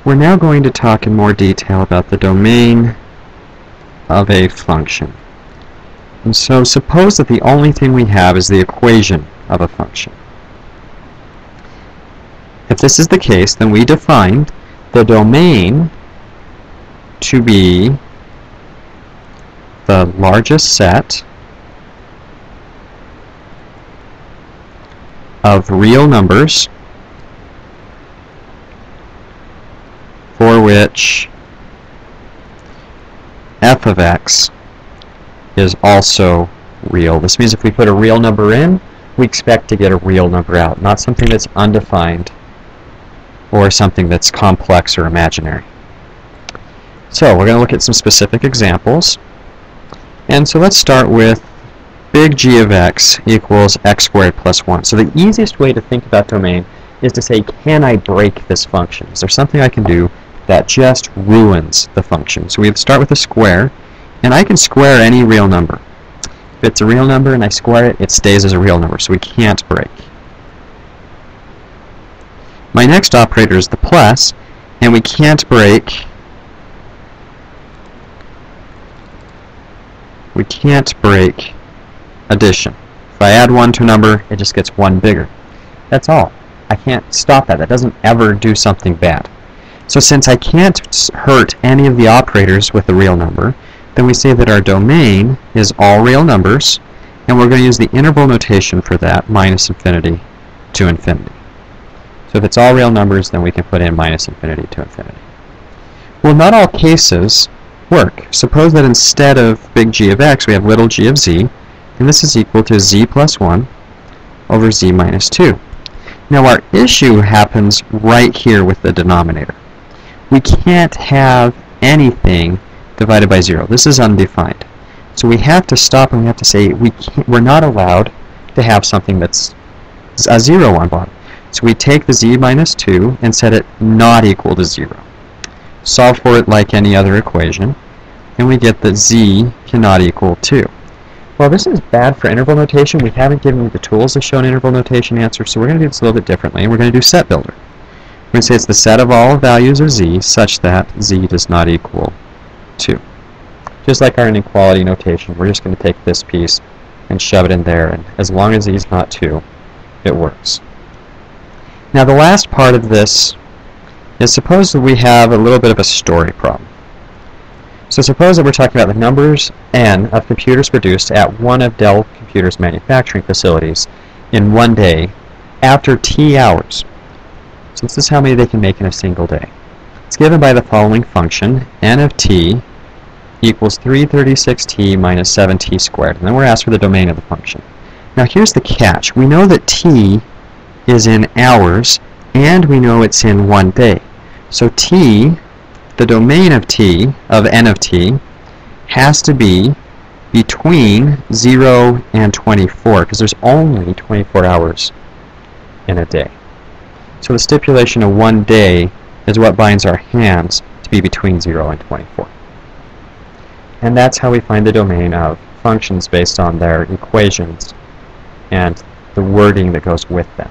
We're now going to talk in more detail about the domain of a function. And so suppose that the only thing we have is the equation of a function. If this is the case, then we defined the domain to be the largest set of real numbers for which f of x is also real. This means if we put a real number in, we expect to get a real number out, not something that's undefined or something that's complex or imaginary. So we're going to look at some specific examples. And so let's start with big G of x equals x squared plus 1. So the easiest way to think about domain is to say, can I break this function? Is there something I can do that just ruins the function? So we start with a square, and I can square any real number. If it's a real number and I square it, it stays as a real number, so we can't break. My next operator is the plus, and we can't break. We can't break addition. If I add 1 to a number, it just gets 1 bigger. That's all. I can't stop that. That doesn't ever do something bad. So since I can't hurt any of the operators with a real number, then we say that our domain is all real numbers, and we're going to use the interval notation for that, minus infinity to infinity. So if it's all real numbers, then we can put in minus infinity to infinity. Well, not all cases work. Suppose that instead of big G of x, we have little g of z, and this is equal to z plus 1 over z minus 2. Now our issue happens right here with the denominator. We can't have anything divided by 0. This is undefined. So we have to stop and we have to say we're not allowed to have something that's a 0 on bottom. So we take the z minus 2 and set it not equal to 0. Solve for it like any other equation, and we get that z cannot equal 2. Well, this is bad for interval notation. We haven't given you the tools to show an interval notation answer, so we're going to do this a little bit differently, and we're going to do set builder. We're going to say it's the set of all values of z such that z does not equal 2. Just like our inequality notation, we're just going to take this piece and shove it in there, and as long as z is not 2, it works. Now the last part of this is suppose that we have a little bit of a story problem. So suppose that we're talking about the numbers n of computers produced at one of Dell Computers' manufacturing facilities in one day after t hours. So this is how many they can make in a single day. It's given by the following function, n of t equals 336t minus 7t squared. And then we're asked for the domain of the function. Now here's the catch. We know that t is in hours, and we know it's in one day. So t, the domain of t, of n of t, has to be between 0 and 24, because there's only 24 hours in a day. So the stipulation of one day is what binds our hands to be between 0 and 24. And that's how we find the domain of functions based on their equations and the wording that goes with them.